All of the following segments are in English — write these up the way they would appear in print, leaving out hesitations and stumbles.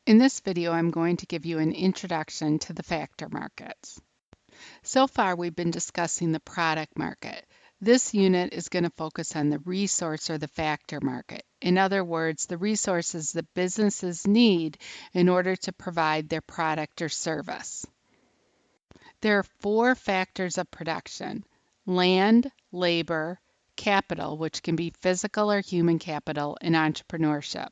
In this video, I'm going to give you an introduction to the factor markets. So far, we've been discussing the product market. This unit is going to focus on the resource or the factor market. In other words, the resources that businesses need in order to provide their product or service. There are four factors of production: land, labor, capital, which can be physical or human capital, and entrepreneurship.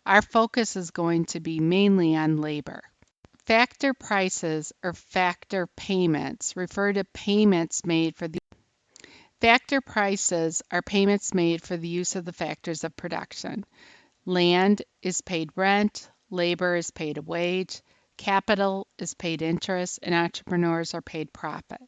Our focus is going to be mainly on labor. Factor prices or factor payments refer to payments made for the factor prices are payments made for the use of the factors of production. Land is paid rent, labor is paid a wage, capital is paid interest, and entrepreneurs are paid profit.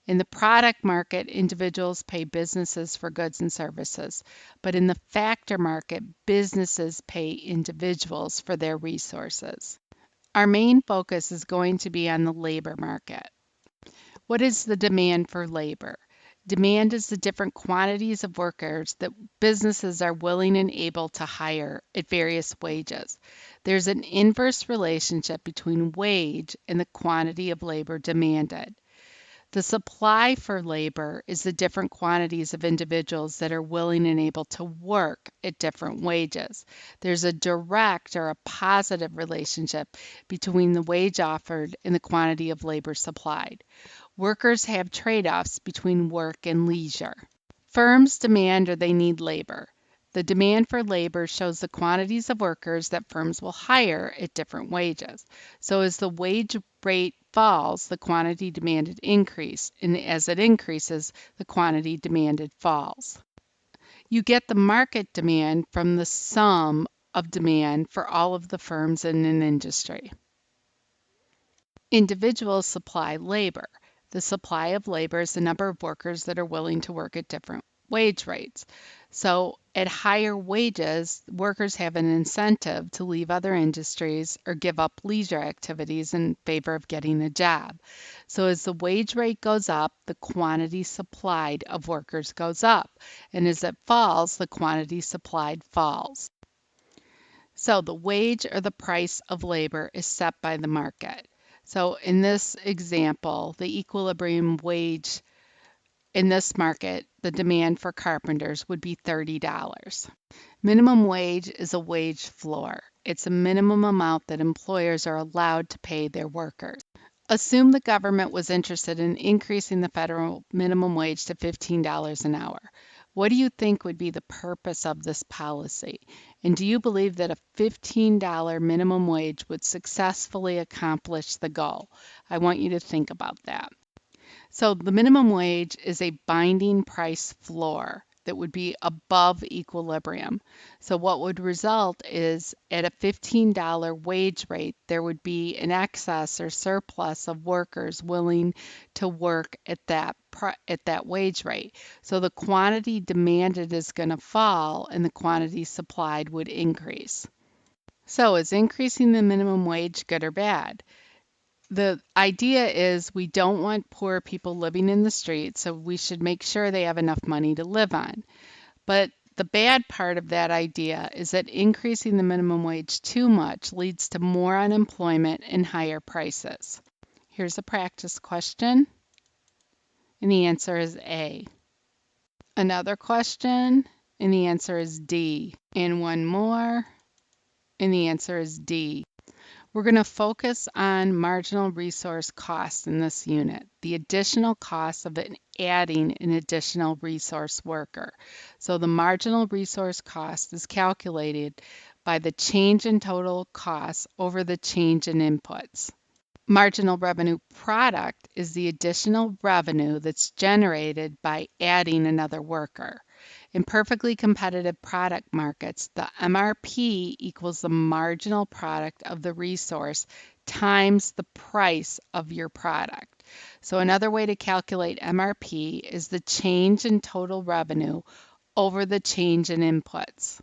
In the product market, individuals pay businesses for goods and services, but in the factor market, businesses pay individuals for their resources. Our main focus is going to be on the labor market. What is the demand for labor? Demand is the different quantities of workers that businesses are willing and able to hire at various wages. There's an inverse relationship between wage and the quantity of labor demanded. The supply for labor is the different quantities of individuals that are willing and able to work at different wages. There's a direct or a positive relationship between the wage offered and the quantity of labor supplied. Workers have trade-offs between work and leisure. Firms demand or they need labor. The demand for labor shows the quantities of workers that firms will hire at different wages. So as the wage rate falls, the quantity demanded increases, and as it increases, the quantity demanded falls. You get the market demand from the sum of demand for all of the firms in an industry. Individuals supply labor. The supply of labor is the number of workers that are willing to work at different wage rates. So at higher wages, workers have an incentive to leave other industries or give up leisure activities in favor of getting a job. So as the wage rate goes up, the quantity supplied of workers goes up. And as it falls, the quantity supplied falls. So the wage or the price of labor is set by the market. So in this example, the equilibrium wage in this market, the demand for carpenters would be $30. Minimum wage is a wage floor. It's a minimum amount that employers are allowed to pay their workers. Assume the government was interested in increasing the federal minimum wage to $15 an hour. What do you think would be the purpose of this policy? And do you believe that a $15 minimum wage would successfully accomplish the goal? I want you to think about that. So the minimum wage is a binding price floor that would be above equilibrium. So what would result is at a $15 wage rate, there would be an excess or surplus of workers willing to work at that wage rate. So the quantity demanded is going to fall and the quantity supplied would increase. So is increasing the minimum wage good or bad? The idea is we don't want poor people living in the streets, so we should make sure they have enough money to live on. But the bad part of that idea is that increasing the minimum wage too much leads to more unemployment and higher prices. Here's a practice question, and the answer is A. Another question, and the answer is D. And one more, and the answer is D. We're going to focus on marginal resource costs in this unit, the additional cost of adding an additional resource worker. So the marginal resource cost is calculated by the change in total costs over the change in inputs. Marginal revenue product is the additional revenue that's generated by adding another worker. In perfectly competitive product markets, the MRP equals the marginal product of the resource times the price of your product. So another way to calculate MRP is the change in total revenue over the change in inputs.